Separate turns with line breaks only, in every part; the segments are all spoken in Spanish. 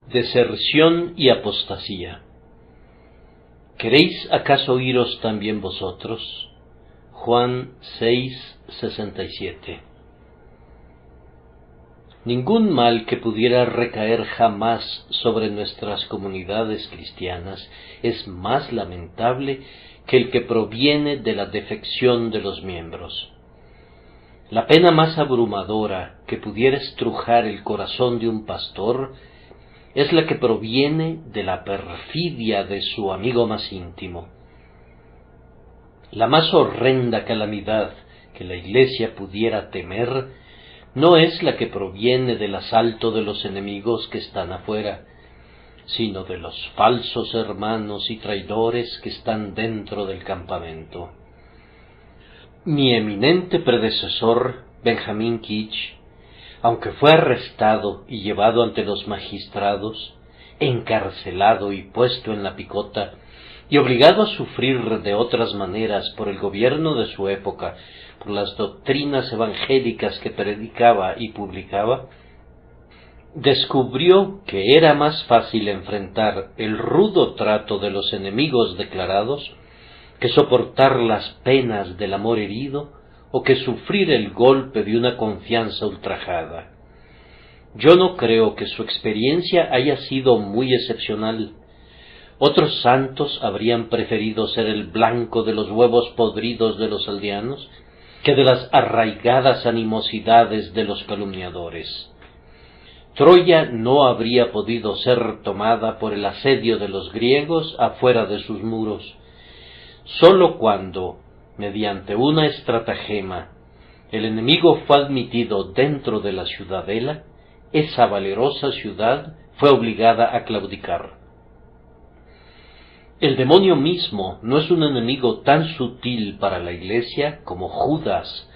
Deserción y apostasía. ¿Queréis acaso iros también vosotros? Juan 6:67. Ningún mal que pudiera recaer jamás sobre nuestras comunidades cristianas es más lamentable que el que proviene de la defección de los miembros. La pena más abrumadora que pudiera estrujar el corazón de un pastor es la que proviene de la perfidia de su amigo más íntimo. La más horrenda calamidad que la Iglesia pudiera temer no es la que proviene del asalto de los enemigos que están afuera, sino de los falsos hermanos y traidores que están dentro del campamento. Mi eminente predecesor, Benjamin Keach, aunque fue arrestado y llevado ante los magistrados, encarcelado y puesto en la picota, y obligado a sufrir de otras maneras por el gobierno de su época, por las doctrinas evangélicas que predicaba y publicaba, descubrió que era más fácil enfrentar el rudo trato de los enemigos declarados que soportar las penas del amor herido o que sufrir el golpe de una confianza ultrajada. Yo no creo que su experiencia haya sido muy excepcional. Otros santos habrían preferido ser el blanco de los huevos podridos de los aldeanos que de las arraigadas animosidades de los calumniadores. Troya no habría podido ser tomada por el asedio de los griegos afuera de sus muros. Sólo cuando, mediante una estratagema, el enemigo fue admitido dentro de la ciudadela, esa valerosa ciudad fue obligada a claudicar. El demonio mismo no es un enemigo tan sutil para la Iglesia como Judas,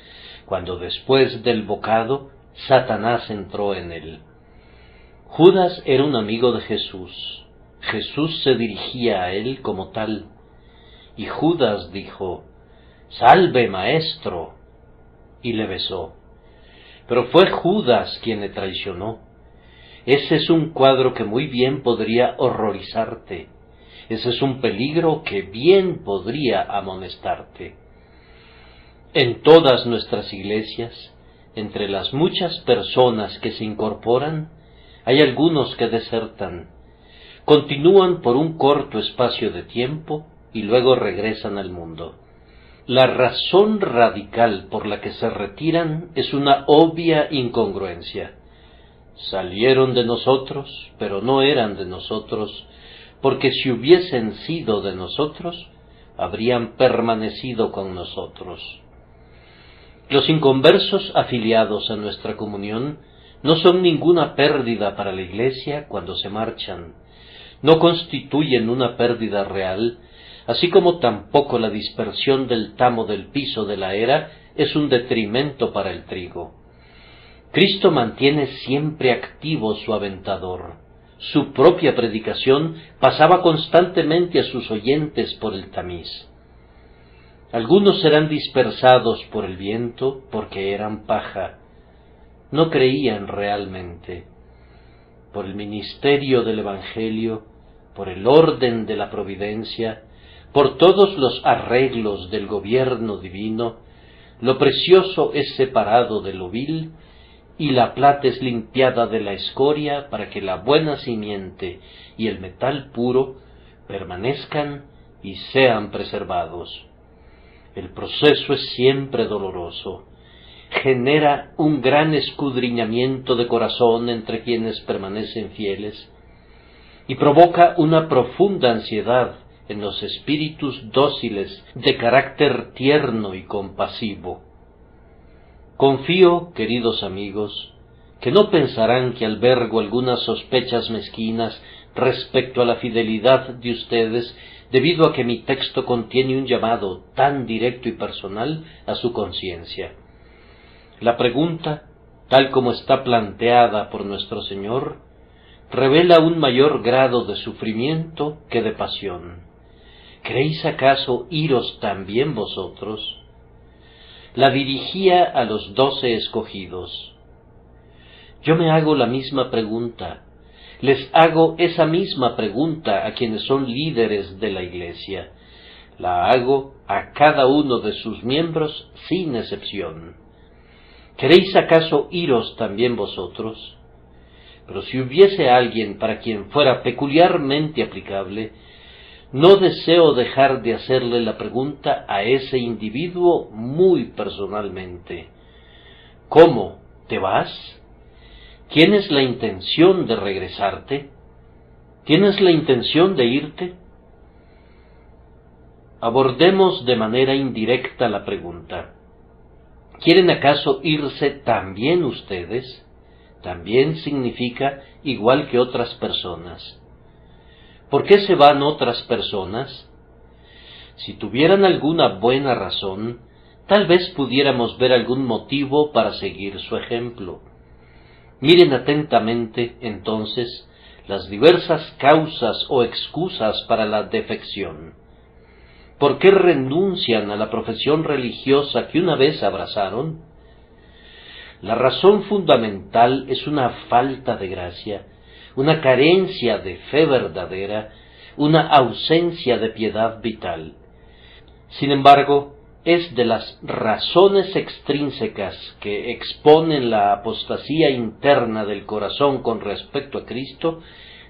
cuando después del bocado Satanás entró en él. Judas era un amigo de Jesús. Jesús se dirigía a él como tal. Y Judas dijo: «Salve, maestro», y le besó. Pero fue Judas quien le traicionó. Ese es un cuadro que muy bien podría horrorizarte. Ese es un peligro que bien podría amonestarte. En todas nuestras iglesias, entre las muchas personas que se incorporan, hay algunos que desertan, continúan por un corto espacio de tiempo y luego regresan al mundo. La razón radical por la que se retiran es una obvia incongruencia. Salieron de nosotros, pero no eran de nosotros, porque si hubiesen sido de nosotros, habrían permanecido con nosotros. Los inconversos afiliados a nuestra comunión no son ninguna pérdida para la Iglesia cuando se marchan, no constituyen una pérdida real, así como tampoco la dispersión del tamo del piso de la era es un detrimento para el trigo. Cristo mantiene siempre activo su aventador. Su propia predicación pasaba constantemente a sus oyentes por el tamiz. Algunos serán dispersados por el viento porque eran paja. No creían realmente. Por el ministerio del Evangelio, por el orden de la providencia, por todos los arreglos del gobierno divino, lo precioso es separado de lo vil, y la plata es limpiada de la escoria para que la buena simiente y el metal puro permanezcan y sean preservados. El proceso es siempre doloroso, genera un gran escudriñamiento de corazón entre quienes permanecen fieles, y provoca una profunda ansiedad en los espíritus dóciles de carácter tierno y compasivo. Confío, queridos amigos, que no pensarán que albergo algunas sospechas mezquinas respecto a la fidelidad de ustedes debido a que mi texto contiene un llamado tan directo y personal a su conciencia. La pregunta, tal como está planteada por nuestro Señor, revela un mayor grado de sufrimiento que de pasión. ¿Queréis acaso iros también vosotros? La dirigía a los 12 escogidos. Yo me hago la misma pregunta. Les hago esa misma pregunta a quienes son líderes de la Iglesia. La hago a cada uno de sus miembros sin excepción. ¿Queréis acaso iros también vosotros? Pero si hubiese alguien para quien fuera peculiarmente aplicable, no deseo dejar de hacerle la pregunta a ese individuo muy personalmente. ¿Cómo? ¿Te vas? ¿Tienes la intención de regresarte? ¿Tienes la intención de irte? Abordemos de manera indirecta la pregunta. ¿Quieren acaso irse también ustedes? También significa igual que otras personas. ¿Por qué se van otras personas? Si tuvieran alguna buena razón, tal vez pudiéramos ver algún motivo para seguir su ejemplo. Miren atentamente, entonces, las diversas causas o excusas para la defección. ¿Por qué renuncian a la profesión religiosa que una vez abrazaron? La razón fundamental es una falta de gracia, una carencia de fe verdadera, una ausencia de piedad vital. Sin embargo, es de las razones extrínsecas que exponen la apostasía interna del corazón con respecto a Cristo,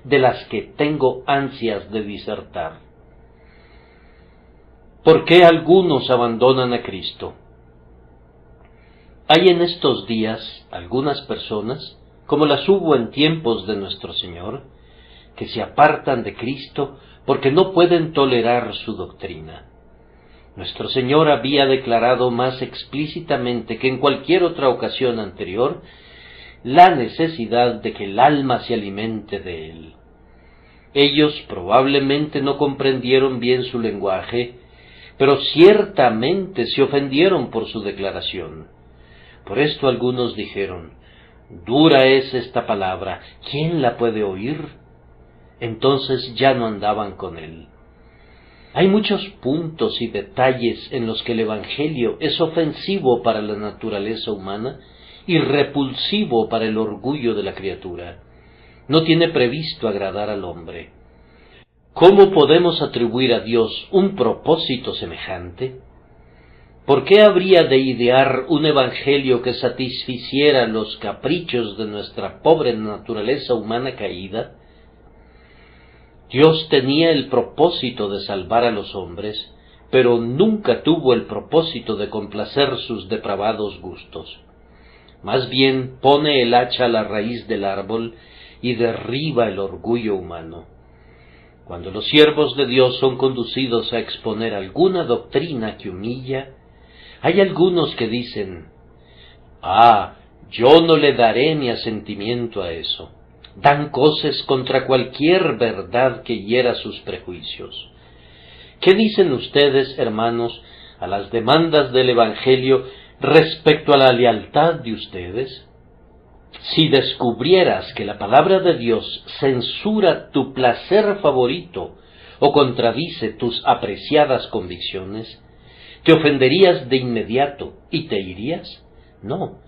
de las que tengo ansias de disertar. ¿Por qué algunos abandonan a Cristo? Hay en estos días algunas personas, como las hubo en tiempos de nuestro Señor, que se apartan de Cristo porque no pueden tolerar su doctrina. Nuestro Señor había declarado más explícitamente que en cualquier otra ocasión anterior la necesidad de que el alma se alimente de Él. Ellos probablemente no comprendieron bien su lenguaje, pero ciertamente se ofendieron por su declaración. Por esto algunos dijeron: «Dura es esta palabra, ¿quién la puede oír?». Entonces ya no andaban con Él. Hay muchos puntos y detalles en los que el Evangelio es ofensivo para la naturaleza humana y repulsivo para el orgullo de la criatura. No tiene previsto agradar al hombre. ¿Cómo podemos atribuir a Dios un propósito semejante? ¿Por qué habría de idear un evangelio que satisficiera los caprichos de nuestra pobre naturaleza humana caída? Dios tenía el propósito de salvar a los hombres, pero nunca tuvo el propósito de complacer sus depravados gustos. Más bien pone el hacha a la raíz del árbol y derriba el orgullo humano. Cuando los siervos de Dios son conducidos a exponer alguna doctrina que humilla, hay algunos que dicen: «Ah, yo no le daré mi asentimiento a eso». Dan coces contra cualquier verdad que hiera sus prejuicios. ¿Qué dicen ustedes, hermanos, a las demandas del Evangelio respecto a la lealtad de ustedes? Si descubrieras que la palabra de Dios censura tu placer favorito o contradice tus apreciadas convicciones, ¿te ofenderías de inmediato y te irías? No.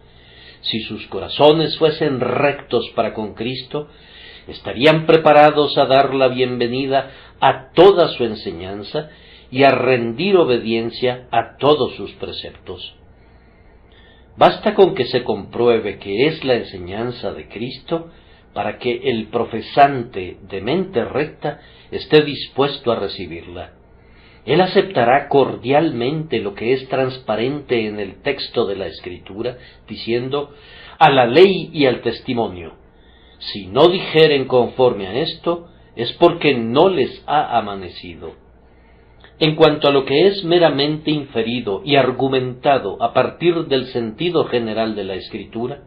Si sus corazones fuesen rectos para con Cristo, estarían preparados a dar la bienvenida a toda su enseñanza y a rendir obediencia a todos sus preceptos. Basta con que se compruebe que es la enseñanza de Cristo para que el profesante de mente recta esté dispuesto a recibirla. Él aceptará cordialmente lo que es transparente en el texto de la Escritura, diciendo: «A la ley y al testimonio. Si no dijeren conforme a esto, es porque no les ha amanecido». En cuanto a lo que es meramente inferido y argumentado a partir del sentido general de la Escritura,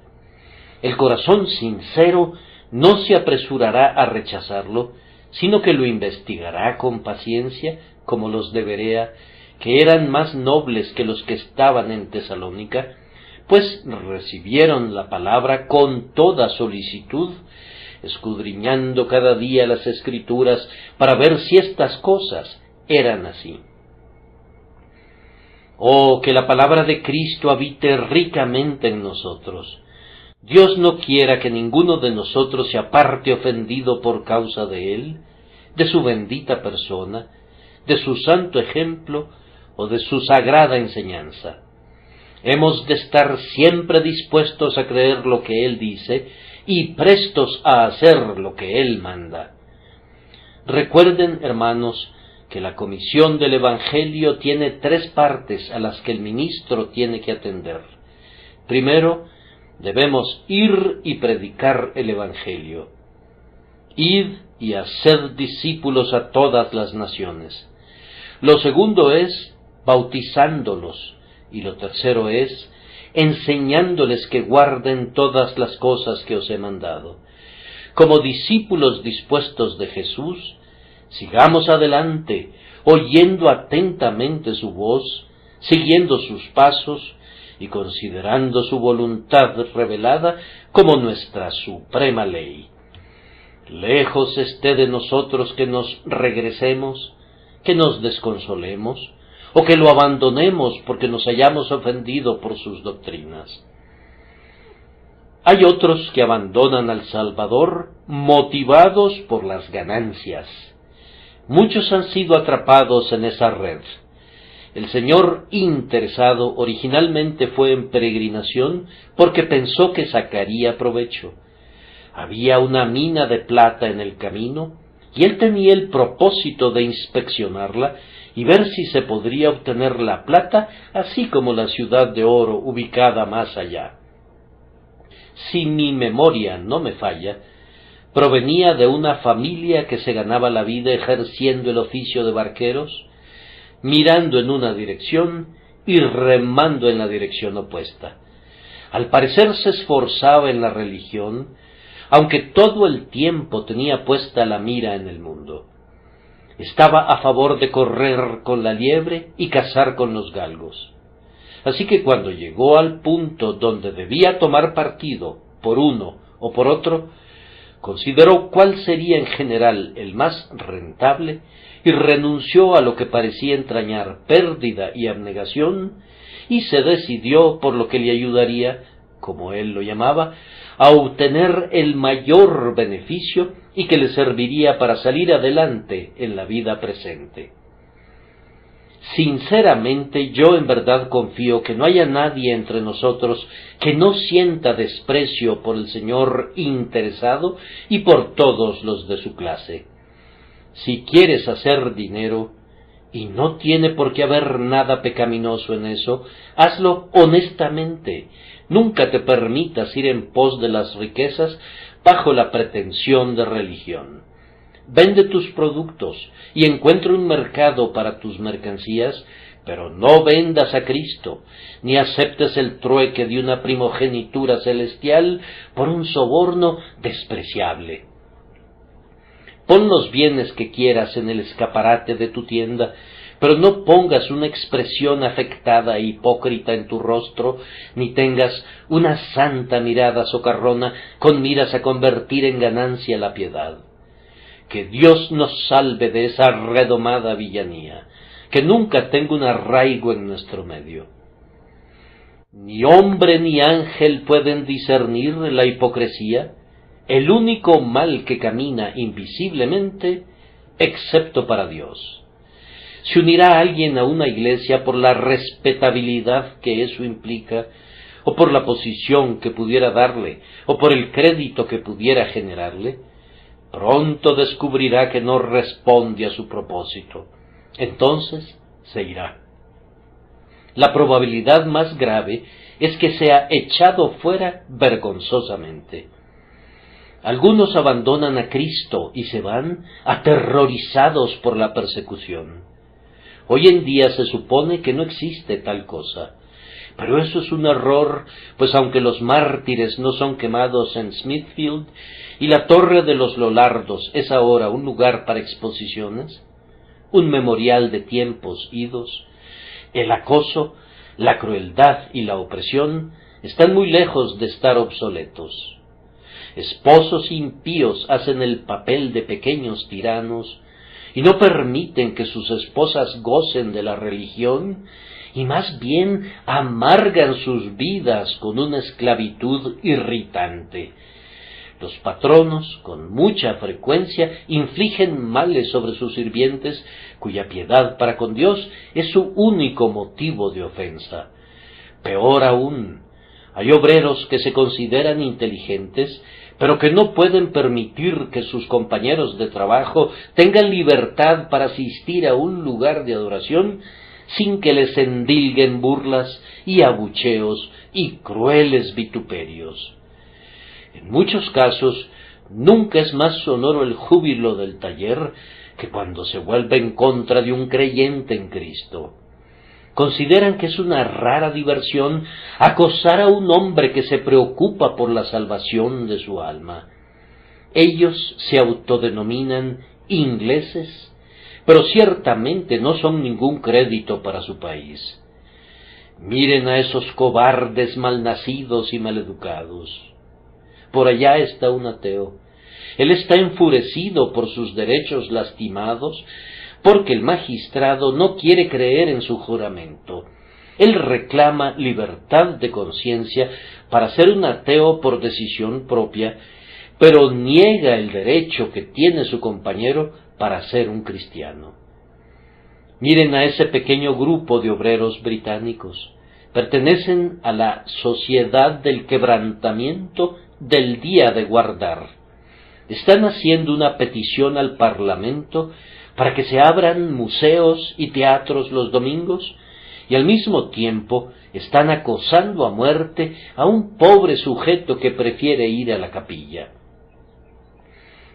el corazón sincero no se apresurará a rechazarlo, sino que lo investigará con paciencia, como los de Berea, que eran más nobles que los que estaban en Tesalónica, pues recibieron la palabra con toda solicitud, escudriñando cada día las Escrituras para ver si estas cosas eran así. Oh, que la palabra de Cristo habite ricamente en nosotros. Dios no quiera que ninguno de nosotros se aparte ofendido por causa de Él, de su bendita persona, de su santo ejemplo o de su sagrada enseñanza. Hemos de estar siempre dispuestos a creer lo que Él dice y prestos a hacer lo que Él manda. Recuerden, hermanos, que la comisión del Evangelio tiene 3 partes a las que el ministro tiene que atender. Primero, debemos ir y predicar el Evangelio. Id y haced discípulos a todas las naciones. Lo segundo es bautizándolos, y lo tercero es enseñándoles que guarden todas las cosas que os he mandado. Como discípulos dispuestos de Jesús, sigamos adelante, oyendo atentamente su voz, siguiendo sus pasos y considerando su voluntad revelada como nuestra suprema ley. Lejos esté de nosotros que nos regresemos, que nos desconsolemos, o que lo abandonemos porque nos hayamos ofendido por sus doctrinas. Hay otros que abandonan al Salvador motivados por las ganancias. Muchos han sido atrapados en esa red. El señor interesado originalmente fue en peregrinación porque pensó que sacaría provecho. Había una mina de plata en el camino y él tenía el propósito de inspeccionarla y ver si se podría obtener la plata, así como la ciudad de oro ubicada más allá. Si mi memoria no me falla, provenía de una familia que se ganaba la vida ejerciendo el oficio de barqueros, mirando en una dirección y remando en la dirección opuesta. Al parecer se esforzaba en la religión, aunque todo el tiempo tenía puesta la mira en el mundo. Estaba a favor de correr con la liebre y cazar con los galgos. Así que cuando llegó al punto donde debía tomar partido por uno o por otro, consideró cuál sería en general el más rentable y renunció a lo que parecía entrañar pérdida y abnegación y se decidió por lo que le ayudaría, como él lo llamaba, a obtener el mayor beneficio y que le serviría para salir adelante en la vida presente. Sinceramente, yo en verdad confío que no haya nadie entre nosotros que no sienta desprecio por el señor interesado y por todos los de su clase. Si quieres hacer dinero, y no tiene por qué haber nada pecaminoso en eso, hazlo honestamente. Nunca te permitas ir en pos de las riquezas bajo la pretensión de religión. Vende tus productos y encuentra un mercado para tus mercancías, pero no vendas a Cristo, ni aceptes el trueque de una primogenitura celestial por un soborno despreciable. Pon los bienes que quieras en el escaparate de tu tienda, pero no pongas una expresión afectada e hipócrita en tu rostro, ni tengas una santa mirada socarrona con miras a convertir en ganancia la piedad. Que Dios nos salve de esa redomada villanía, que nunca tenga un arraigo en nuestro medio. Ni hombre ni ángel pueden discernir la hipocresía, el único mal que camina invisiblemente, excepto para Dios. ¿Se unirá alguien a una iglesia por la respetabilidad que eso implica, o por la posición que pudiera darle, o por el crédito que pudiera generarle? Pronto descubrirá que no responde a su propósito. Entonces se irá. La probabilidad más grave es que sea echado fuera vergonzosamente. Algunos abandonan a Cristo y se van aterrorizados por la persecución. Hoy en día se supone que no existe tal cosa, pero eso es un error, pues aunque los mártires no son quemados en Smithfield y la Torre de los Lollardos es ahora un lugar para exposiciones, un memorial de tiempos idos, el acoso, la crueldad y la opresión están muy lejos de estar obsoletos. Esposos impíos hacen el papel de pequeños tiranos, y no permiten que sus esposas gocen de la religión, y más bien amargan sus vidas con una esclavitud irritante. Los patronos, con mucha frecuencia, infligen males sobre sus sirvientes, cuya piedad para con Dios es su único motivo de ofensa. Peor aún, hay obreros que se consideran inteligentes, pero que no pueden permitir que sus compañeros de trabajo tengan libertad para asistir a un lugar de adoración sin que les endilguen burlas y abucheos y crueles vituperios. En muchos casos, nunca es más sonoro el júbilo del taller que cuando se vuelve en contra de un creyente en Cristo. Consideran que es una rara diversión acosar a un hombre que se preocupa por la salvación de su alma. Ellos se autodenominan ingleses, pero ciertamente no son ningún crédito para su país. Miren a esos cobardes malnacidos y maleducados. Por allá está un ateo. Él está enfurecido por sus derechos lastimados, porque el magistrado no quiere creer en su juramento. Él reclama libertad de conciencia para ser un ateo por decisión propia, pero niega el derecho que tiene su compañero para ser un cristiano. Miren a ese pequeño grupo de obreros británicos. Pertenecen a la Sociedad del Quebrantamiento del Día de Guardar. Están haciendo una petición al Parlamento para que se abran museos y teatros los domingos, y al mismo tiempo están acosando a muerte a un pobre sujeto que prefiere ir a la capilla.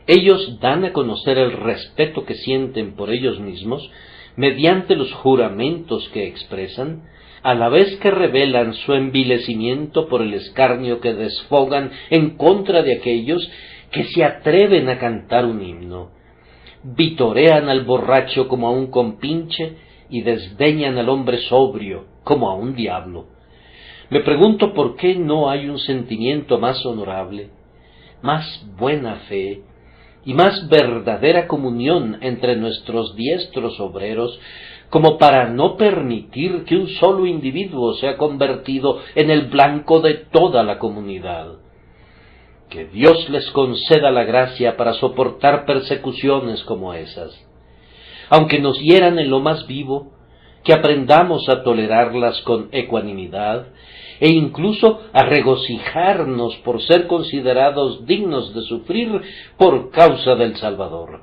Ellos dan a conocer el respeto que sienten por ellos mismos mediante los juramentos que expresan, a la vez que revelan su envilecimiento por el escarnio que desfogan en contra de aquellos que se atreven a cantar un himno. Vitorean al borracho como a un compinche y desdeñan al hombre sobrio como a un diablo. Me pregunto por qué no hay un sentimiento más honorable, más buena fe y más verdadera comunión entre nuestros diestros obreros, como para no permitir que un solo individuo sea convertido en el blanco de toda la comunidad. Que Dios les conceda la gracia para soportar persecuciones como esas. Aunque nos hieran en lo más vivo, que aprendamos a tolerarlas con ecuanimidad e incluso a regocijarnos por ser considerados dignos de sufrir por causa del Salvador.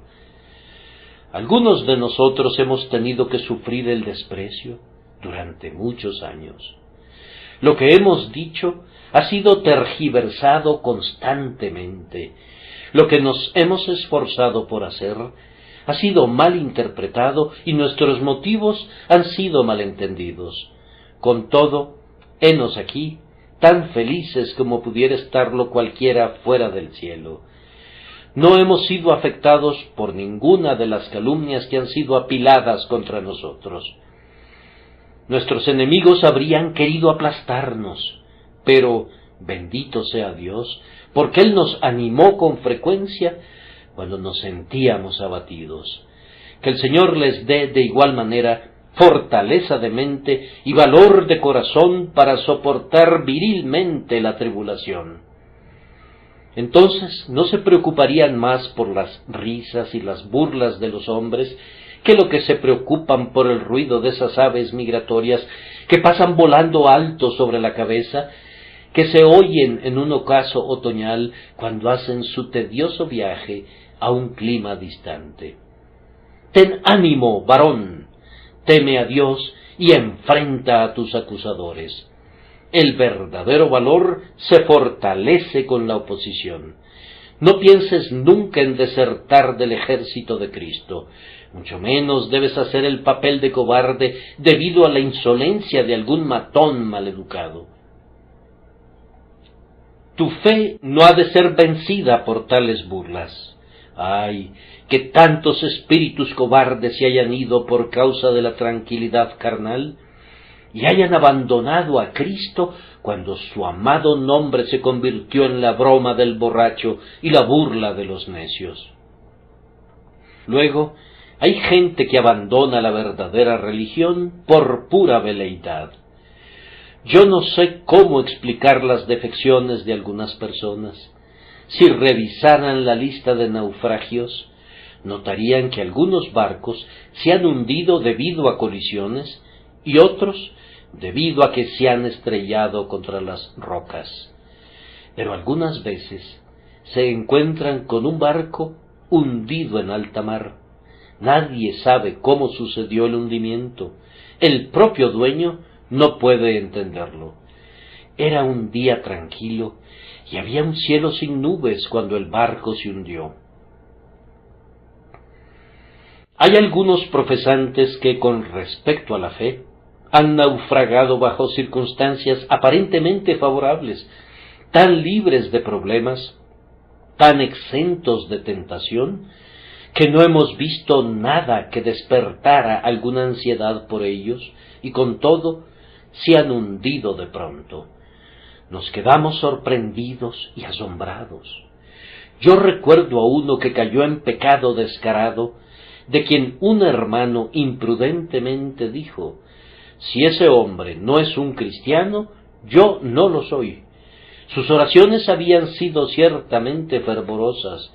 Algunos de nosotros hemos tenido que sufrir el desprecio durante muchos años. Lo que hemos dicho ha sido tergiversado constantemente. Lo que nos hemos esforzado por hacer ha sido mal interpretado y nuestros motivos han sido malentendidos. Con todo, henos aquí, tan felices como pudiera estarlo cualquiera fuera del cielo. No hemos sido afectados por ninguna de las calumnias que han sido apiladas contra nosotros. Nuestros enemigos habrían querido aplastarnos, pero bendito sea Dios, porque Él nos animó con frecuencia cuando nos sentíamos abatidos. Que el Señor les dé de igual manera fortaleza de mente y valor de corazón para soportar virilmente la tribulación. Entonces no se preocuparían más por las risas y las burlas de los hombres que lo que se preocupan por el ruido de esas aves migratorias que pasan volando alto sobre la cabeza, que se oyen en un ocaso otoñal cuando hacen su tedioso viaje a un clima distante. Ten ánimo, varón, teme a Dios y enfrenta a tus acusadores. El verdadero valor se fortalece con la oposición. No pienses nunca en desertar del ejército de Cristo, mucho menos debes hacer el papel de cobarde debido a la insolencia de algún matón maleducado. Tu fe no ha de ser vencida por tales burlas. ¡Ay, que tantos espíritus cobardes se hayan ido por causa de la tranquilidad carnal y hayan abandonado a Cristo cuando su amado nombre se convirtió en la broma del borracho y la burla de los necios! Luego, Hay gente que abandona la verdadera religión por pura veleidad. Yo no sé cómo explicar las defecciones de algunas personas. Si revisaran la lista de naufragios, notarían que algunos barcos se han hundido debido a colisiones y otros debido a que se han estrellado contra las rocas. Pero algunas veces se encuentran con un barco hundido en alta mar. Nadie sabe cómo sucedió el hundimiento. El propio dueño no puede entenderlo. Era un día tranquilo y había un cielo sin nubes cuando el barco se hundió. Hay algunos profesantes que, con respecto a la fe, han naufragado bajo circunstancias aparentemente favorables, tan libres de problemas, tan exentos de tentación, que no hemos visto nada que despertara alguna ansiedad por ellos, y con todo se han hundido de pronto. Nos quedamos sorprendidos y asombrados. Yo recuerdo a uno que cayó en pecado descarado, de quien un hermano imprudentemente dijo: si ese hombre no es un cristiano, yo no lo soy. Sus oraciones habían sido ciertamente fervorosas.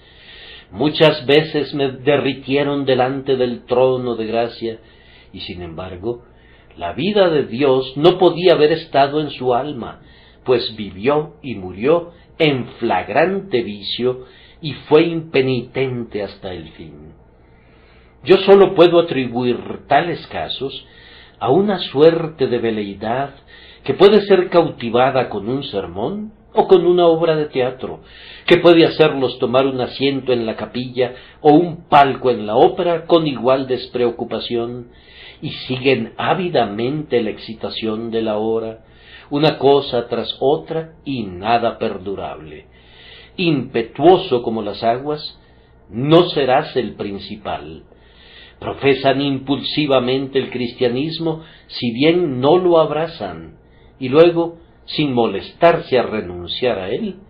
Muchas veces me derritieron delante del trono de gracia, y sin embargo, la vida de Dios no podía haber estado en su alma, pues vivió y murió en flagrante vicio y fue impenitente hasta el fin. Yo sólo puedo atribuir tales casos a una suerte de veleidad que puede ser cautivada con un sermón o con una obra de teatro, que puede hacerlos tomar un asiento en la capilla o un palco en la ópera con igual despreocupación, y siguen ávidamente la excitación de la hora, una cosa tras otra y nada perdurable. Impetuoso como las aguas, no serás el principal. Profesan impulsivamente el cristianismo, si bien no lo abrazan, y luego, sin molestarse a renunciar a él,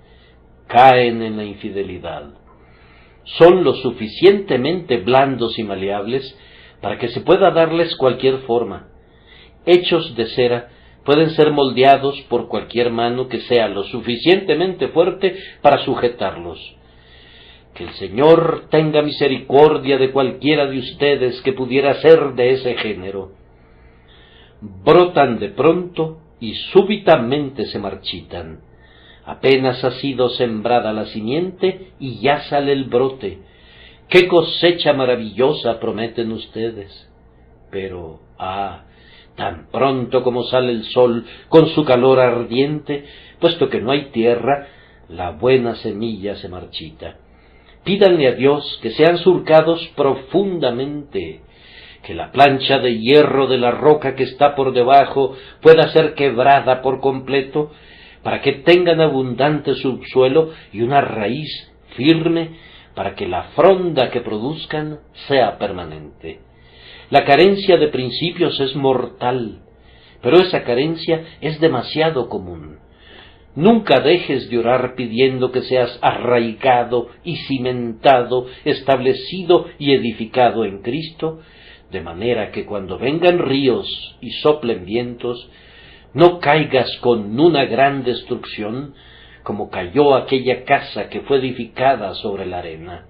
caen en la infidelidad. Son lo suficientemente blandos y maleables para que se pueda darles cualquier forma. Hechos de cera pueden ser moldeados por cualquier mano que sea lo suficientemente fuerte para sujetarlos. Que el Señor tenga misericordia de cualquiera de ustedes que pudiera ser de ese género. Brotan de pronto y súbitamente se marchitan. Apenas ha sido sembrada la simiente y ya sale el brote. ¡Qué cosecha maravillosa prometen ustedes! Pero, tan pronto como sale el sol con su calor ardiente, puesto que no hay tierra, la buena semilla se marchita. Pídanle a Dios que sean surcados profundamente, que la plancha de hierro de la roca que está por debajo pueda ser quebrada por completo, para que tengan abundante subsuelo y una raíz firme, para que la fronda que produzcan sea permanente. La carencia de principios es mortal, pero esa carencia es demasiado común. Nunca dejes de orar pidiendo que seas arraigado y cimentado, establecido y edificado en Cristo, de manera que cuando vengan ríos y soplen vientos, no caigas con una gran destrucción, como cayó aquella casa que fue edificada sobre la arena.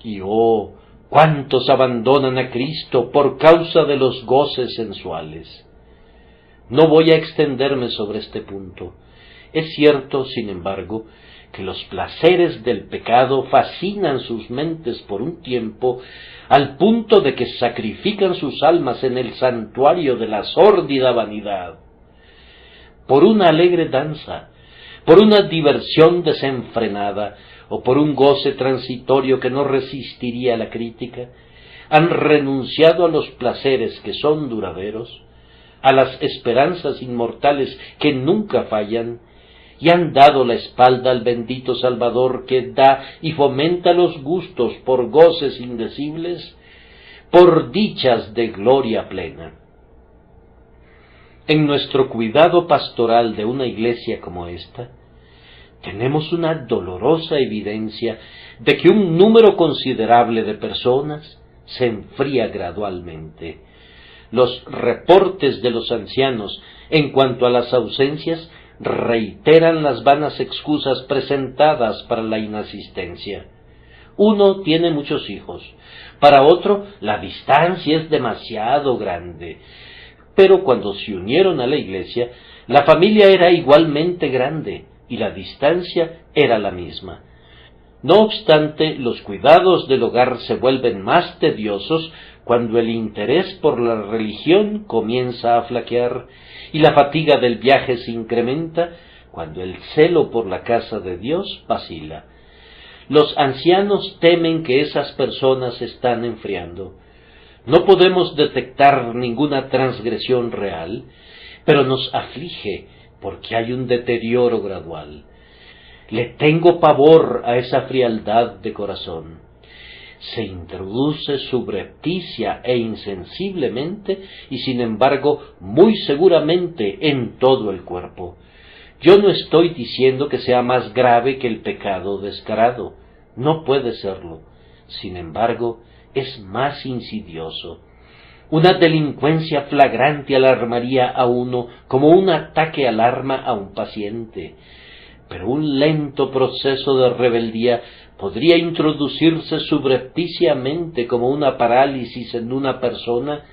Y cuántos abandonan a Cristo por causa de los goces sensuales. No voy a extenderme sobre este punto. Es cierto, sin embargo, que los placeres del pecado fascinan sus mentes por un tiempo, al punto de que sacrifican sus almas en el santuario de la sórdida vanidad. Por una alegre danza, por una diversión desenfrenada, o por un goce transitorio que no resistiría a la crítica, han renunciado a los placeres que son duraderos, a las esperanzas inmortales que nunca fallan, y han dado la espalda al bendito Salvador que da y fomenta los gustos por goces indecibles, por dichas de gloria plena. En nuestro cuidado pastoral de una iglesia como esta, tenemos una dolorosa evidencia de que un número considerable de personas se enfría gradualmente. Los reportes de los ancianos en cuanto a las ausencias reiteran las vanas excusas presentadas para la inasistencia. Uno tiene muchos hijos, para otro la distancia es demasiado grande. Pero cuando se unieron a la iglesia, la familia era igualmente grande y la distancia era la misma. No obstante, los cuidados del hogar se vuelven más tediosos cuando el interés por la religión comienza a flaquear y la fatiga del viaje se incrementa cuando el celo por la casa de Dios vacila. Los ancianos temen que esas personas se están enfriando. No podemos detectar ninguna transgresión real, pero nos aflige porque hay un deterioro gradual. Le tengo pavor a esa frialdad de corazón. Se introduce subrepticia e insensiblemente y sin embargo muy seguramente en todo el cuerpo. Yo no estoy diciendo que sea más grave que el pecado descarado. No puede serlo. Sin embargo, es más insidioso. Una delincuencia flagrante alarmaría a uno como un ataque al arma a un paciente. Pero un lento proceso de rebeldía podría introducirse subrepticiamente como una parálisis en una persona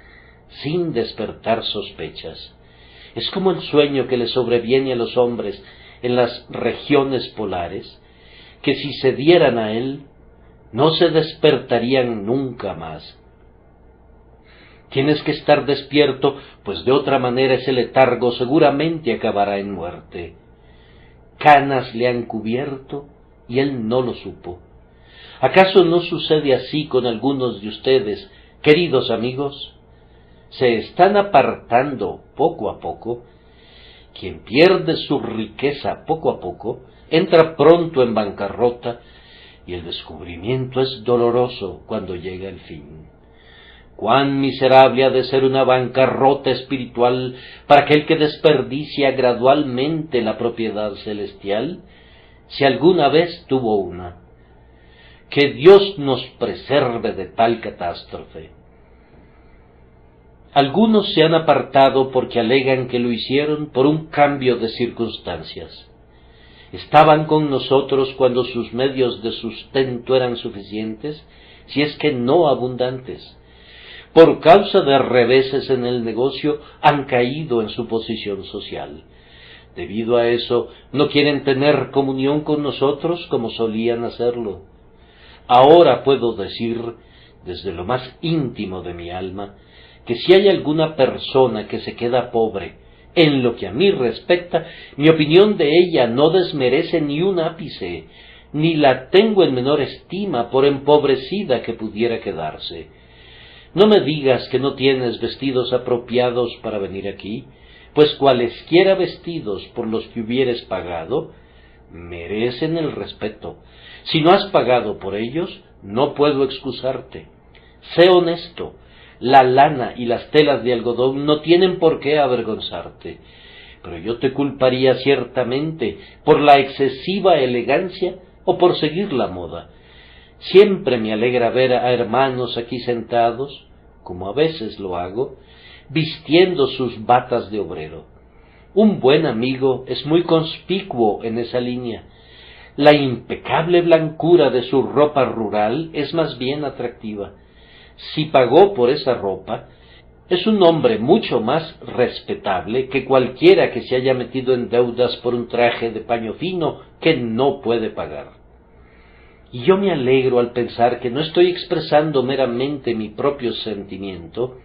sin despertar sospechas. Es como el sueño que le sobreviene a los hombres en las regiones polares, que si se dieran a él, no se despertarían nunca más. Tienes que estar despierto, pues de otra manera ese letargo seguramente acabará en muerte. Canas le han cubierto y él no lo supo. ¿Acaso no sucede así con algunos de ustedes, queridos amigos? Se están apartando poco a poco. Quien pierde su riqueza poco a poco, entra pronto en bancarrota, y el descubrimiento es doloroso cuando llega el fin. Cuán miserable ha de ser una bancarrota espiritual para aquel que desperdicia gradualmente la propiedad celestial, si alguna vez tuvo una. Que Dios nos preserve de tal catástrofe. Algunos se han apartado porque alegan que lo hicieron por un cambio de circunstancias. Estaban con nosotros cuando sus medios de sustento eran suficientes, si es que no abundantes. Por causa de reveses en el negocio han caído en su posición social. Debido a eso, no quieren tener comunión con nosotros como solían hacerlo. Ahora puedo decir, desde lo más íntimo de mi alma, que si hay alguna persona que se queda pobre, en lo que a mí respecta, mi opinión de ella no desmerece ni un ápice, ni la tengo en menor estima por empobrecida que pudiera quedarse. No me digas que no tienes vestidos apropiados para venir aquí, pues cualesquiera vestidos por los que hubieres pagado, merecen el respeto. Si no has pagado por ellos, no puedo excusarte. Sé honesto. La lana y las telas de algodón no tienen por qué avergonzarte, pero yo te culparía ciertamente por la excesiva elegancia o por seguir la moda. Siempre me alegra ver a hermanos aquí sentados, como a veces lo hago, vistiendo sus batas de obrero. Un buen amigo es muy conspicuo en esa línea. La impecable blancura de su ropa rural es más bien atractiva. Si pagó por esa ropa, es un hombre mucho más respetable que cualquiera que se haya metido en deudas por un traje de paño fino que no puede pagar. Y yo me alegro al pensar que no estoy expresando meramente mi propio sentimiento,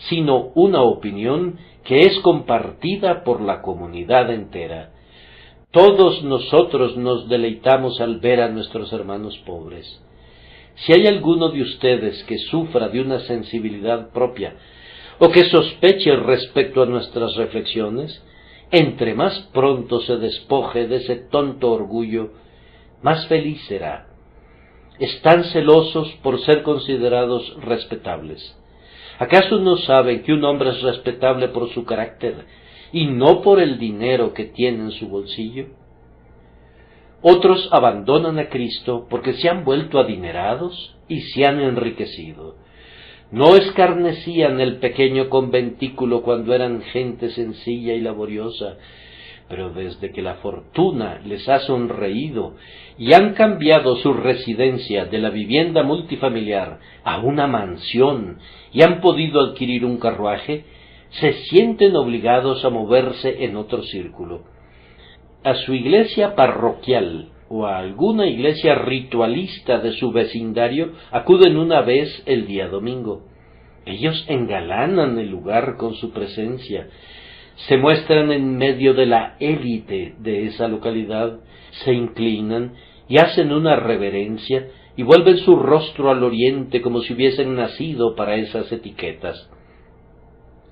sino una opinión que es compartida por la comunidad entera. Todos nosotros nos deleitamos al ver a nuestros hermanos pobres. Si hay alguno de ustedes que sufra de una sensibilidad propia o que sospeche respecto a nuestras reflexiones, entre más pronto se despoje de ese tonto orgullo, más feliz será. Están celosos por ser considerados respetables. ¿Acaso no saben que un hombre es respetable por su carácter y no por el dinero que tiene en su bolsillo? Otros abandonan a Cristo porque se han vuelto adinerados y se han enriquecido. No escarnecían el pequeño conventículo cuando eran gente sencilla y laboriosa, pero desde que la fortuna les ha sonreído y han cambiado su residencia de la vivienda multifamiliar a una mansión y han podido adquirir un carruaje, se sienten obligados a moverse en otro círculo. A su iglesia parroquial o a alguna iglesia ritualista de su vecindario acuden una vez el día domingo. Ellos engalanan el lugar con su presencia, se muestran en medio de la élite de esa localidad, se inclinan y hacen una reverencia y vuelven su rostro al oriente como si hubiesen nacido para esas etiquetas.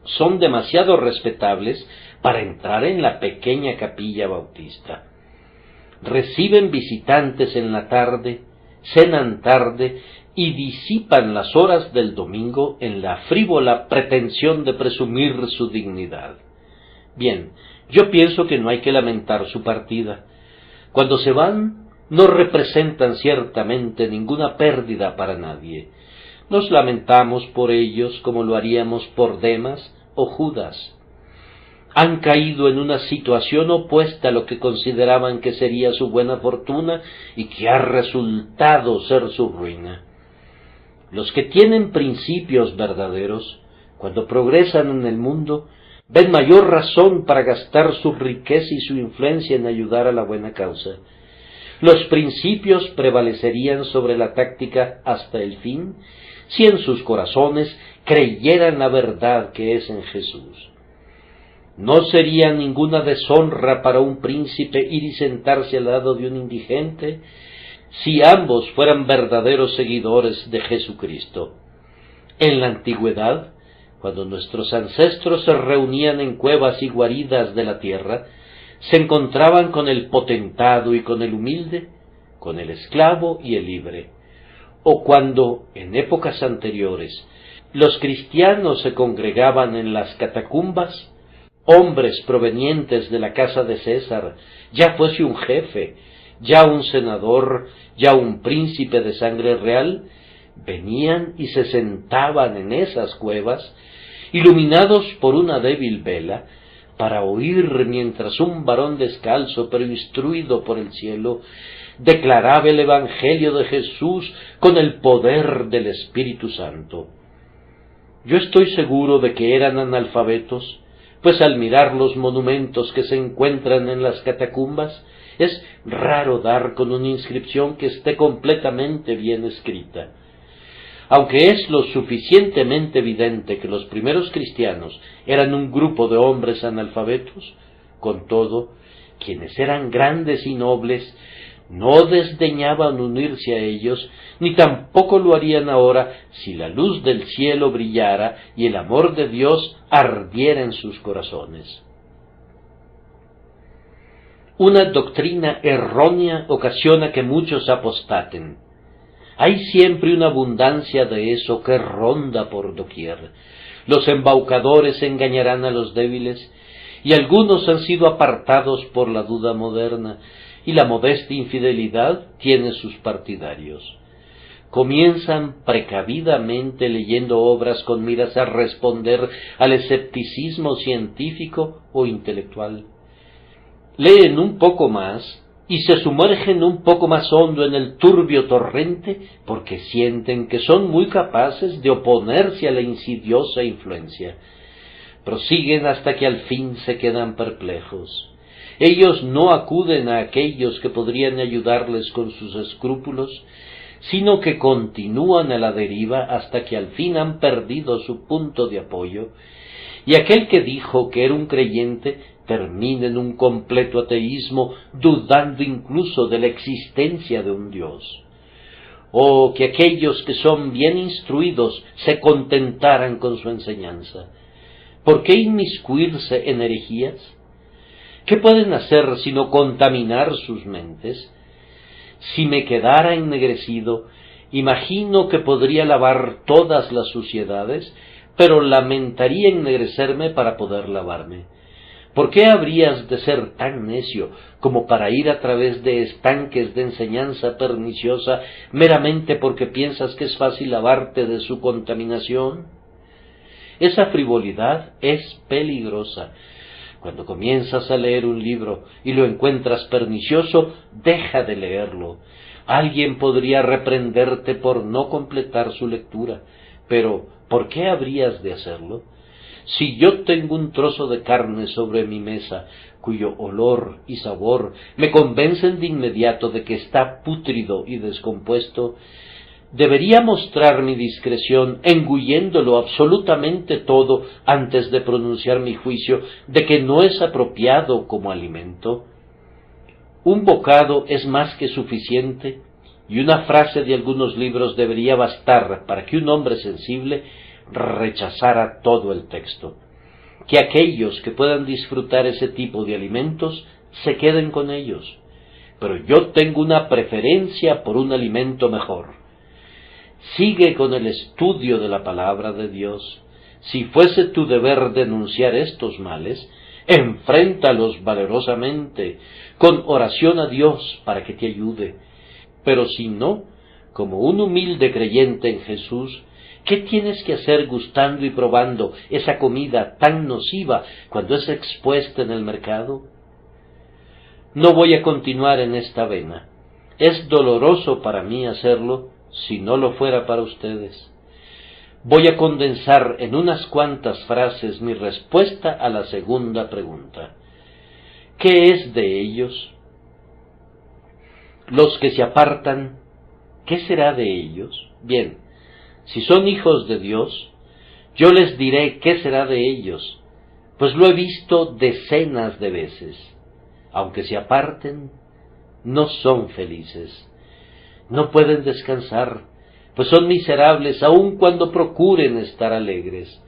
Son demasiado respetables para entrar en la pequeña capilla bautista. Reciben visitantes en la tarde, cenan tarde y disipan las horas del domingo en la frívola pretensión de presumir su dignidad. Bien, yo pienso que no hay que lamentar su partida. Cuando se van, no representan ciertamente ninguna pérdida para nadie. Nos lamentamos por ellos como lo haríamos por Demas o Judas. Han caído en una situación opuesta a lo que consideraban que sería su buena fortuna y que ha resultado ser su ruina. Los que tienen principios verdaderos, cuando progresan en el mundo, ven mayor razón para gastar su riqueza y su influencia en ayudar a la buena causa. Los principios prevalecerían sobre la táctica hasta el fin, si en sus corazones creyeran la verdad que es en Jesús. No sería ninguna deshonra para un príncipe ir y sentarse al lado de un indigente, si ambos fueran verdaderos seguidores de Jesucristo. En la antigüedad, cuando nuestros ancestros se reunían en cuevas y guaridas de la tierra, se encontraban con el potentado y con el humilde, con el esclavo y el libre. O cuando, en épocas anteriores, los cristianos se congregaban en las catacumbas, hombres provenientes de la casa de César, ya fuese un jefe, ya un senador, ya un príncipe de sangre real, venían y se sentaban en esas cuevas, iluminados por una débil vela, para oír mientras un varón descalzo pero instruido por el cielo declaraba el Evangelio de Jesús con el poder del Espíritu Santo. Yo estoy seguro de que eran analfabetos, pues al mirar los monumentos que se encuentran en las catacumbas, es raro dar con una inscripción que esté completamente bien escrita. Aunque es lo suficientemente evidente que los primeros cristianos eran un grupo de hombres analfabetos, con todo, quienes eran grandes y nobles no desdeñaban unirse a ellos, ni tampoco lo harían ahora si la luz del cielo brillara y el amor de Dios ardiera en sus corazones. Una doctrina errónea ocasiona que muchos apostaten. Hay siempre una abundancia de eso que ronda por doquier. Los embaucadores engañarán a los débiles, y algunos han sido apartados por la duda moderna, y la modesta infidelidad tiene sus partidarios. Comienzan precavidamente leyendo obras con miras a responder al escepticismo científico o intelectual. Leen un poco más y se sumergen un poco más hondo en el turbio torrente porque sienten que son muy capaces de oponerse a la insidiosa influencia. Prosiguen hasta que al fin se quedan perplejos. Ellos no acuden a aquellos que podrían ayudarles con sus escrúpulos, sino que continúan a la deriva hasta que al fin han perdido su punto de apoyo, y aquel que dijo que era un creyente termina en un completo ateísmo, dudando incluso de la existencia de un Dios. O que aquellos que son bien instruidos se contentaran con su enseñanza. ¿Por qué inmiscuirse en herejías? ¿Qué pueden hacer sino contaminar sus mentes? Si me quedara ennegrecido, imagino que podría lavar todas las suciedades, pero lamentaría ennegrecerme para poder lavarme. ¿Por qué habrías de ser tan necio como para ir a través de estanques de enseñanza perniciosa meramente porque piensas que es fácil lavarte de su contaminación? Esa frivolidad es peligrosa. Cuando comienzas a leer un libro y lo encuentras pernicioso, deja de leerlo. Alguien podría reprenderte por no completar su lectura, pero ¿por qué habrías de hacerlo? Si yo tengo un trozo de carne sobre mi mesa, cuyo olor y sabor me convencen de inmediato de que está pútrido y descompuesto, debería mostrar mi discreción engulléndolo absolutamente todo antes de pronunciar mi juicio de que no es apropiado como alimento. Un bocado es más que suficiente, y una frase de algunos libros debería bastar para que un hombre sensible rechazara todo el texto. Que aquellos que puedan disfrutar ese tipo de alimentos se queden con ellos, pero yo tengo una preferencia por un alimento mejor. Sigue con el estudio de la palabra de Dios. Si fuese tu deber denunciar estos males, enfréntalos valerosamente, con oración a Dios para que te ayude. Pero si no, como un humilde creyente en Jesús, ¿qué tienes que hacer gustando y probando esa comida tan nociva cuando es expuesta en el mercado? No voy a continuar en esta vena. Es doloroso para mí hacerlo, si no lo fuera para ustedes. Voy a condensar en unas cuantas frases mi respuesta a la segunda pregunta. ¿Qué es de ellos? Los que se apartan, ¿qué será de ellos? Bien, si son hijos de Dios, yo les diré qué será de ellos, pues lo he visto decenas de veces. Aunque se aparten, no son felices. No pueden descansar, pues son miserables aun cuando procuren estar alegres.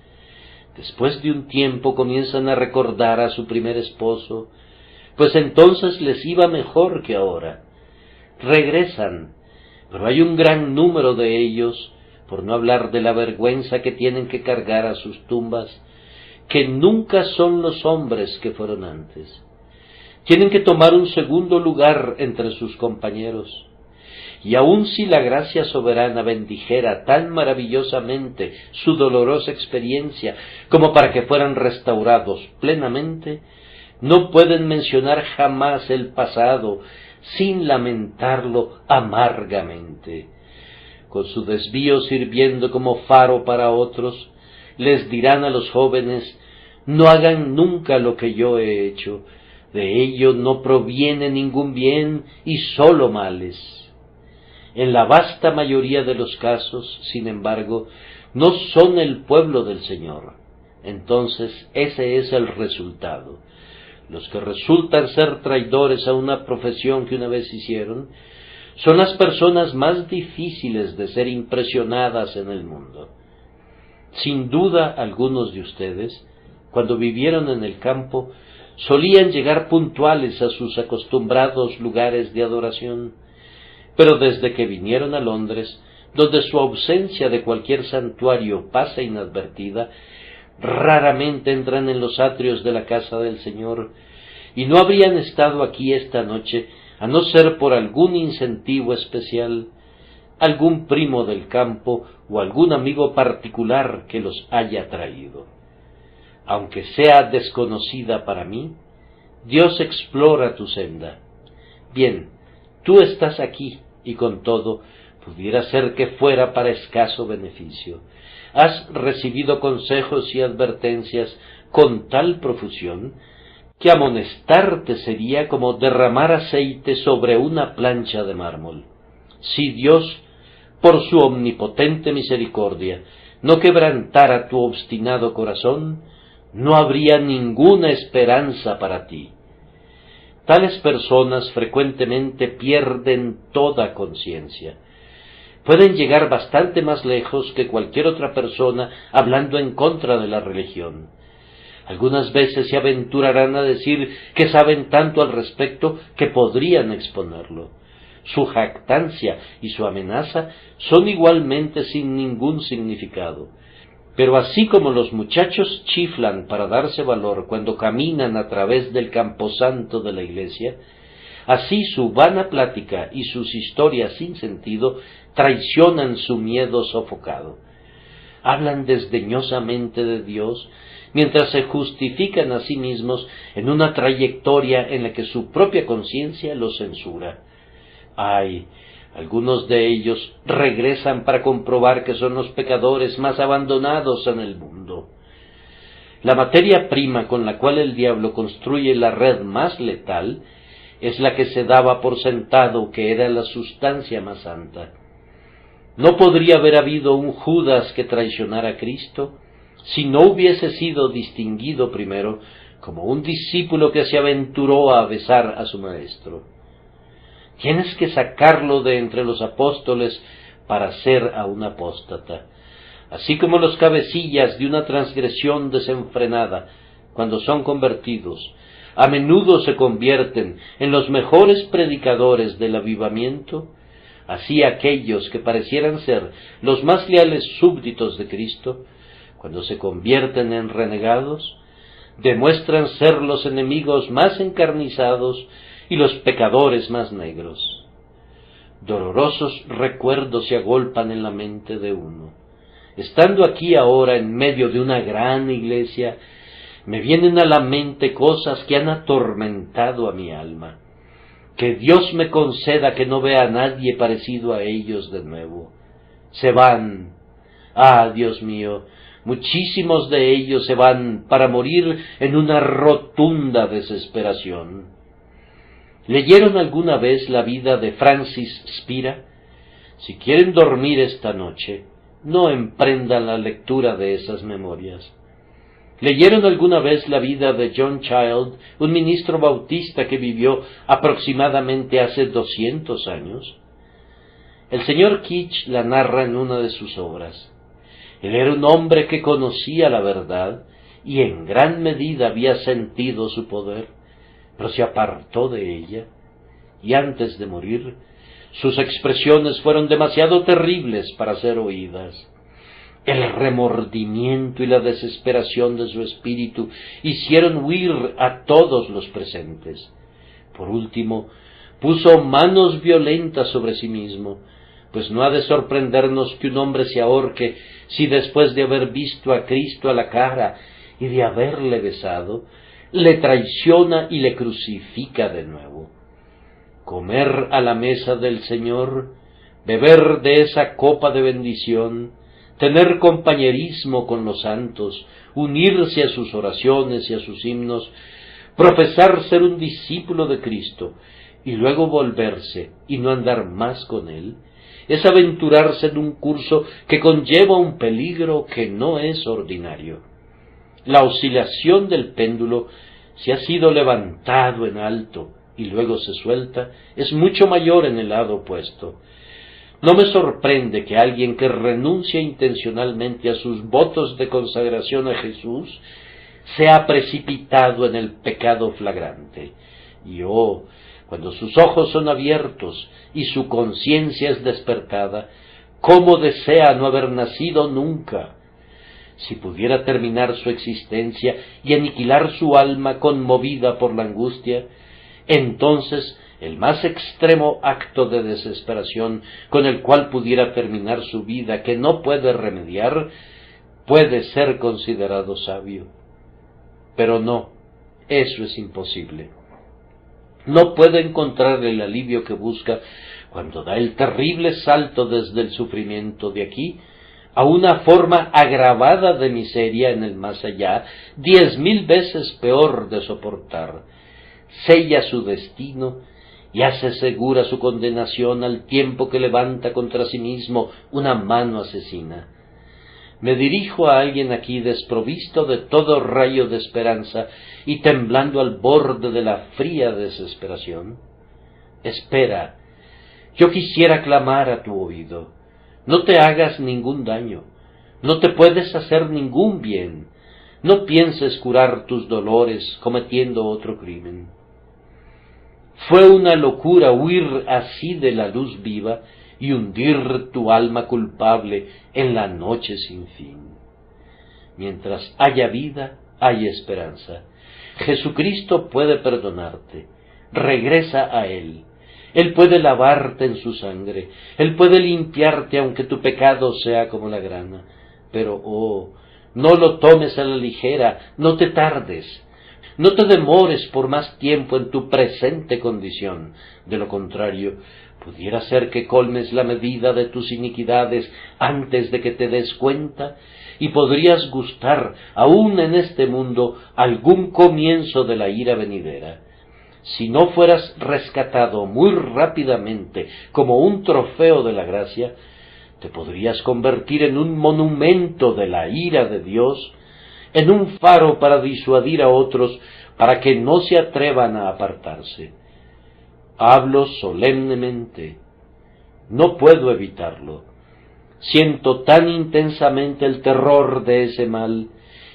Después de un tiempo comienzan a recordar a su primer esposo, pues entonces les iba mejor que ahora. Regresan, pero hay un gran número de ellos, por no hablar de la vergüenza que tienen que cargar a sus tumbas, que nunca son los hombres que fueron antes. Tienen que tomar un segundo lugar entre sus compañeros. Y aun si la gracia soberana bendijera tan maravillosamente su dolorosa experiencia como para que fueran restaurados plenamente, no pueden mencionar jamás el pasado sin lamentarlo amargamente. Con su desvío sirviendo como faro para otros, les dirán a los jóvenes: no hagan nunca lo que yo he hecho, de ello no proviene ningún bien y sólo males. En la vasta mayoría de los casos, sin embargo, no son el pueblo del Señor. Entonces ese es el resultado. Los que resultan ser traidores a una profesión que una vez hicieron, son las personas más difíciles de ser impresionadas en el mundo. Sin duda, algunos de ustedes, cuando vivieron en el campo, solían llegar puntuales a sus acostumbrados lugares de adoración, pero desde que vinieron a Londres, donde su ausencia de cualquier santuario pasa inadvertida, raramente entran en los atrios de la casa del Señor, y no habrían estado aquí esta noche a no ser por algún incentivo especial, algún primo del campo o algún amigo particular que los haya traído. Aunque sea desconocida para mí, Dios explora tu senda. Bien, tú estás aquí, y con todo, pudiera ser que fuera para escaso beneficio. Has recibido consejos y advertencias con tal profusión que amonestarte sería como derramar aceite sobre una plancha de mármol. Si Dios, por su omnipotente misericordia, no quebrantara tu obstinado corazón, no habría ninguna esperanza para ti. Tales personas frecuentemente pierden toda conciencia. Pueden llegar bastante más lejos que cualquier otra persona hablando en contra de la religión. Algunas veces se aventurarán a decir que saben tanto al respecto que podrían exponerlo. Su jactancia y su amenaza son igualmente sin ningún significado. Pero así como los muchachos chiflan para darse valor cuando caminan a través del camposanto de la iglesia, así su vana plática y sus historias sin sentido traicionan su miedo sofocado. Hablan desdeñosamente de Dios, mientras se justifican a sí mismos en una trayectoria en la que su propia conciencia los censura. ¡Ay! Algunos de ellos regresan para comprobar que son los pecadores más abandonados en el mundo. La materia prima con la cual el diablo construye la red más letal es la que se daba por sentado que era la sustancia más santa. No podría haber habido un Judas que traicionara a Cristo si no hubiese sido distinguido primero como un discípulo que se aventuró a besar a su maestro. Tienes que sacarlo de entre los apóstoles para ser a un apóstata, así como los cabecillas de una transgresión desenfrenada, cuando son convertidos, a menudo se convierten en los mejores predicadores del avivamiento. Así aquellos que parecieran ser los más leales súbditos de Cristo, cuando se convierten en renegados, demuestran ser los enemigos más encarnizados y los pecadores más negros. Dolorosos recuerdos se agolpan en la mente de uno. Estando aquí ahora en medio de una gran iglesia, me vienen a la mente cosas que han atormentado a mi alma. Que Dios me conceda que no vea a nadie parecido a ellos de nuevo. Se van. Ah, Dios mío, muchísimos de ellos se van para morir en una rotunda desesperación. ¿Leyeron alguna vez la vida de Francis Spira? Si quieren dormir esta noche, no emprendan la lectura de esas memorias. ¿Leyeron alguna vez la vida de John Child, un ministro bautista que vivió aproximadamente hace 200 años? El señor Kitsch la narra en una de sus obras. Él era un hombre que conocía la verdad y en gran medida había sentido su poder, pero se apartó de ella, y antes de morir, sus expresiones fueron demasiado terribles para ser oídas. El remordimiento y la desesperación de su espíritu hicieron huir a todos los presentes. Por último, puso manos violentas sobre sí mismo, pues no ha de sorprendernos que un hombre se ahorque si después de haber visto a Cristo a la cara y de haberle besado, le traiciona y le crucifica de nuevo. Comer a la mesa del Señor, beber de esa copa de bendición, tener compañerismo con los santos, unirse a sus oraciones y a sus himnos, profesar ser un discípulo de Cristo y luego volverse y no andar más con Él, es aventurarse en un curso que conlleva un peligro que no es ordinario. La oscilación del péndulo, si ha sido levantado en alto y luego se suelta, es mucho mayor en el lado opuesto. No me sorprende que alguien que renuncia intencionalmente a sus votos de consagración a Jesús sea precipitado en el pecado flagrante. Y cuando sus ojos son abiertos y su conciencia es despertada, ¿cómo desea no haber nacido nunca? Si pudiera terminar su existencia y aniquilar su alma conmovida por la angustia, entonces el más extremo acto de desesperación con el cual pudiera terminar su vida, que no puede remediar, puede ser considerado sabio. Pero no, eso es imposible. No puede encontrar el alivio que busca cuando da el terrible salto desde el sufrimiento de aquí a una forma agravada de miseria en el más allá, 10,000 veces peor de soportar. Sella su destino y hace segura su condenación al tiempo que levanta contra sí mismo una mano asesina. Me dirijo a alguien aquí desprovisto de todo rayo de esperanza y temblando al borde de la fría desesperación. Espera, yo quisiera clamar a tu oído. No te hagas ningún daño, no te puedes hacer ningún bien, no pienses curar tus dolores cometiendo otro crimen. Fue una locura huir así de la luz viva y hundir tu alma culpable en la noche sin fin. Mientras haya vida, hay esperanza. Jesucristo puede perdonarte. Regresa a Él. Él puede lavarte en su sangre. Él puede limpiarte aunque tu pecado sea como la grana. Pero, no lo tomes a la ligera, no te tardes. No te demores por más tiempo en tu presente condición. De lo contrario, pudiera ser que colmes la medida de tus iniquidades antes de que te des cuenta, y podrías gustar, aún en este mundo, algún comienzo de la ira venidera. Si no fueras rescatado muy rápidamente como un trofeo de la gracia, te podrías convertir en un monumento de la ira de Dios, en un faro para disuadir a otros para que no se atrevan a apartarse. Hablo solemnemente. No puedo evitarlo. Siento tan intensamente el terror de ese mal,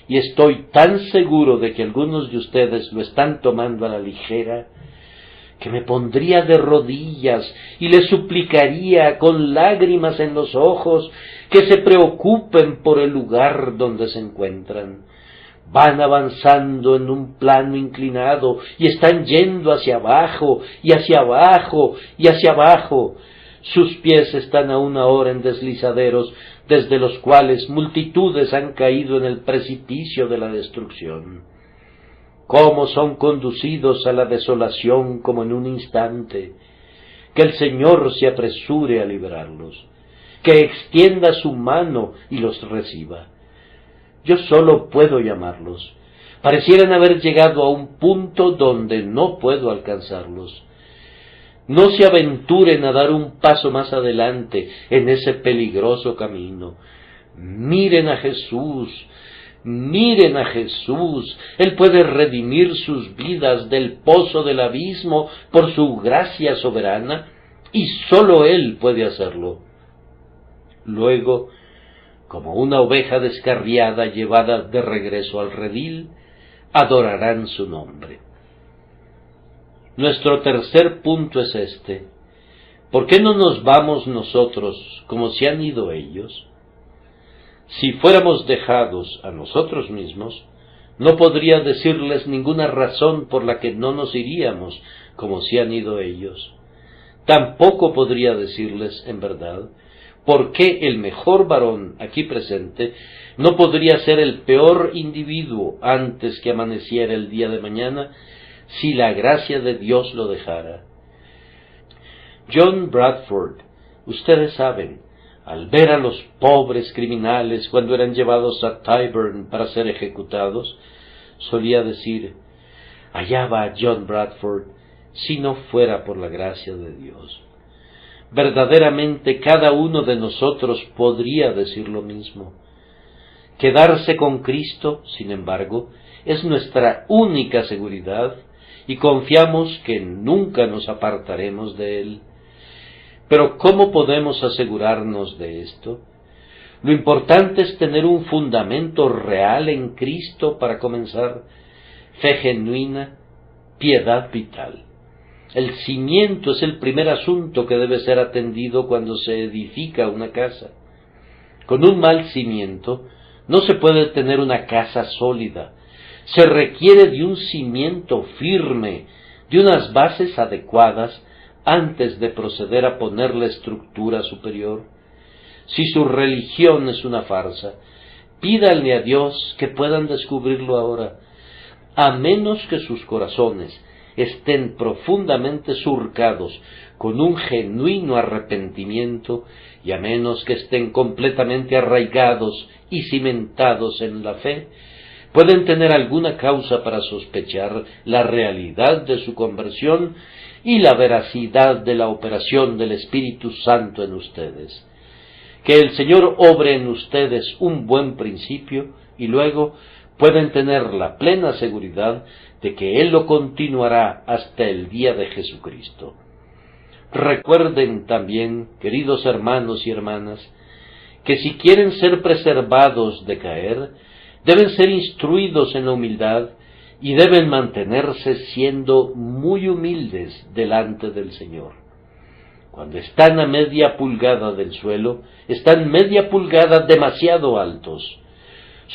y estoy tan seguro de que algunos de ustedes lo están tomando a la ligera, que me pondría de rodillas y les suplicaría con lágrimas en los ojos que se preocupen por el lugar donde se encuentran. Van avanzando en un plano inclinado y están yendo hacia abajo y hacia abajo y hacia abajo. Sus pies están aún ahora en deslizaderos, desde los cuales multitudes han caído en el precipicio de la destrucción. Cómo son conducidos a la desolación como en un instante. Que el Señor se apresure a liberarlos, que extienda su mano y los reciba. Yo solo puedo llamarlos. Parecieran haber llegado a un punto donde no puedo alcanzarlos. No se aventuren a dar un paso más adelante en ese peligroso camino. Miren a Jesús, miren a Jesús. Él puede redimir sus vidas del pozo del abismo por su gracia soberana, y sólo Él puede hacerlo. Luego, como una oveja descarriada llevada de regreso al redil, adorarán su nombre. Nuestro tercer punto es este. ¿Por qué no nos vamos nosotros como se han ido ellos? Si fuéramos dejados a nosotros mismos, no podría decirles ninguna razón por la que no nos iríamos como se han ido ellos. Tampoco podría decirles, en verdad, por qué el mejor varón aquí presente no podría ser el peor individuo antes que amaneciera el día de mañana, si la gracia de Dios lo dejara. John Bradford, ustedes saben, al ver a los pobres criminales cuando eran llevados a Tyburn para ser ejecutados, solía decir: allá va John Bradford, si no fuera por la gracia de Dios. Verdaderamente cada uno de nosotros podría decir lo mismo. Quedarse con Cristo, sin embargo, es nuestra única seguridad, y confiamos que nunca nos apartaremos de Él. Pero ¿cómo podemos asegurarnos de esto? Lo importante es tener un fundamento real en Cristo para comenzar: fe genuina, piedad vital. El cimiento es el primer asunto que debe ser atendido cuando se edifica una casa. Con un mal cimiento no se puede tener una casa sólida. Se requiere de un cimiento firme, de unas bases adecuadas, antes de proceder a poner la estructura superior. Si su religión es una farsa, pídanle a Dios que puedan descubrirlo ahora, a menos que sus corazones estén profundamente surcados con un genuino arrepentimiento, y a menos que estén completamente arraigados y cimentados en la fe, pueden tener alguna causa para sospechar la realidad de su conversión y la veracidad de la operación del Espíritu Santo en ustedes. Que el Señor obre en ustedes un buen principio, y luego pueden tener la plena seguridad de que Él lo continuará hasta el día de Jesucristo. Recuerden también, queridos hermanos y hermanas, que si quieren ser preservados de caer, deben ser instruidos en la humildad y deben mantenerse siendo muy humildes delante del Señor. Cuando están a media pulgada del suelo, están media pulgada demasiado altos.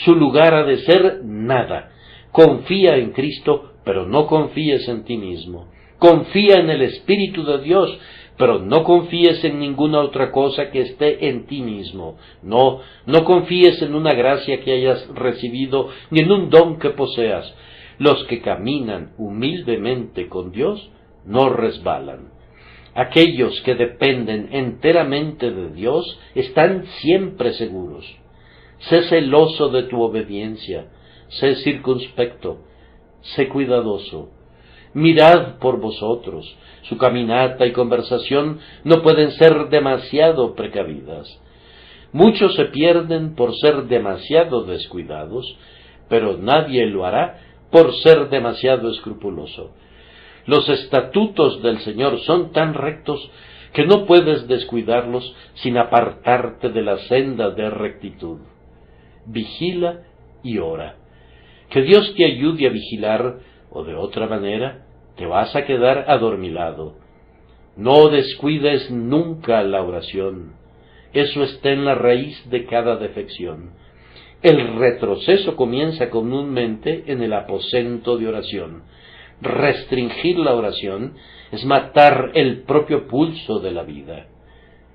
Su lugar ha de ser nada. Confía en Cristo, pero no confíes en ti mismo. Confía en el Espíritu de Dios, pero no confíes en ninguna otra cosa que esté en ti mismo. No confíes en una gracia que hayas recibido, ni en un don que poseas. Los que caminan humildemente con Dios no resbalan. Aquellos que dependen enteramente de Dios están siempre seguros. Sé celoso de tu obediencia, sé circunspecto, sé cuidadoso. Mirad por vosotros, su caminata y conversación no pueden ser demasiado precavidas. Muchos se pierden por ser demasiado descuidados, pero nadie lo hará por ser demasiado escrupuloso. Los estatutos del Señor son tan rectos que no puedes descuidarlos sin apartarte de la senda de rectitud. Vigila y ora. Que Dios te ayude a vigilar, o de otra manera te vas a quedar adormilado. No descuides nunca la oración. Eso está en la raíz de cada defección. El retroceso comienza comúnmente en el aposento de oración. Restringir la oración es matar el propio pulso de la vida.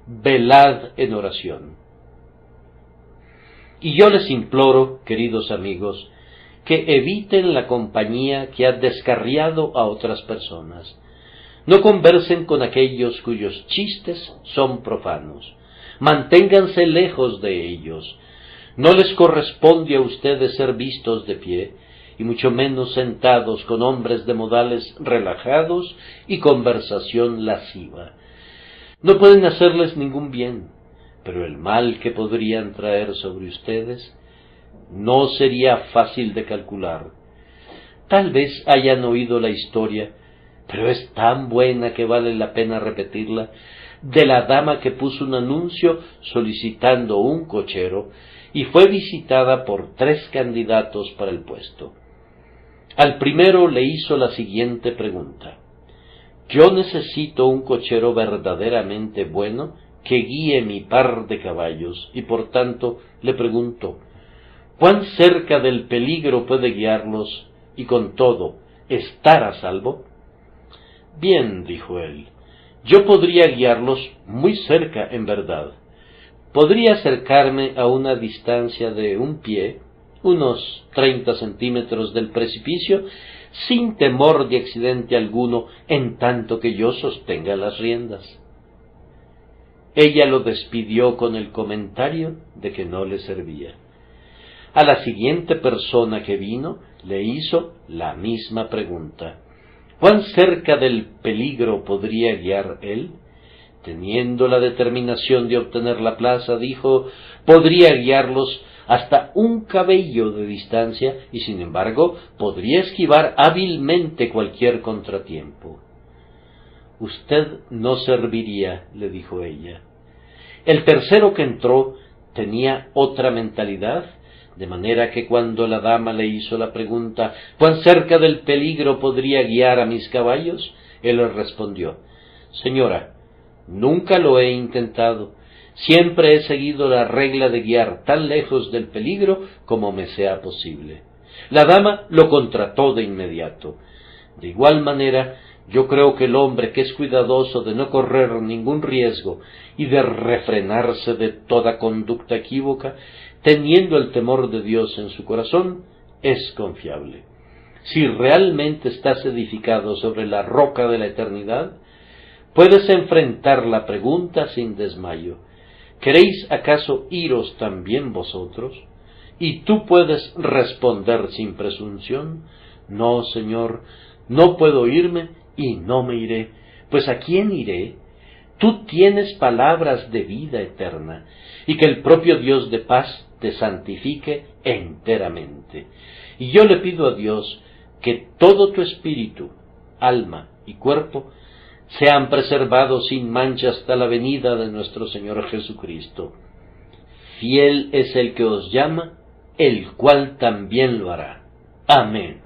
Velad en oración. Y yo les imploro, queridos amigos, que eviten la compañía que ha descarriado a otras personas. No conversen con aquellos cuyos chistes son profanos. Manténganse lejos de ellos. No les corresponde a ustedes ser vistos de pie, y mucho menos sentados con hombres de modales relajados y conversación lasciva. No pueden hacerles ningún bien, pero el mal que podrían traer sobre ustedes no sería fácil de calcular. Tal vez hayan oído la historia, pero es tan buena que vale la pena repetirla, de la dama que puso un anuncio solicitando un cochero y fue visitada por 3 candidatos para el puesto. Al primero le hizo la siguiente pregunta: yo necesito un cochero verdaderamente bueno que guíe mi par de caballos, y por tanto le pregunto, ¿cuán cerca del peligro puede guiarlos y con todo estar a salvo? Bien, dijo él, yo podría guiarlos muy cerca en verdad. Podría acercarme a una distancia de 1 pie, unos 30 centímetros del precipicio, sin temor de accidente alguno, en tanto que yo sostenga las riendas. Ella lo despidió con el comentario de que no le servía. A la siguiente persona que vino le hizo la misma pregunta. ¿Cuán cerca del peligro podría guiar él? Teniendo la determinación de obtener la plaza, dijo, podría guiarlos hasta 1 cabello de distancia y sin embargo podría esquivar hábilmente cualquier contratiempo. Usted no serviría, le dijo ella. El tercero que entró tenía otra mentalidad, de manera que cuando la dama le hizo la pregunta, ¿cuán cerca del peligro podría guiar a mis caballos?, él le respondió, señora, nunca lo he intentado. Siempre he seguido la regla de guiar tan lejos del peligro como me sea posible. La dama lo contrató de inmediato. De igual manera, yo creo que el hombre que es cuidadoso de no correr ningún riesgo y de refrenarse de toda conducta equívoca, teniendo el temor de Dios en su corazón, es confiable. Si realmente estás edificado sobre la roca de la eternidad, puedes enfrentar la pregunta sin desmayo. ¿Queréis acaso iros también vosotros? Y tú puedes responder sin presunción, no, Señor, no puedo irme y no me iré. Pues ¿a quién iré? Tú tienes palabras de vida eterna, y que el propio Dios de paz te santifique enteramente. Y yo le pido a Dios que todo tu espíritu, alma y cuerpo sean preservados sin mancha hasta la venida de nuestro Señor Jesucristo. Fiel es el que os llama, el cual también lo hará. Amén.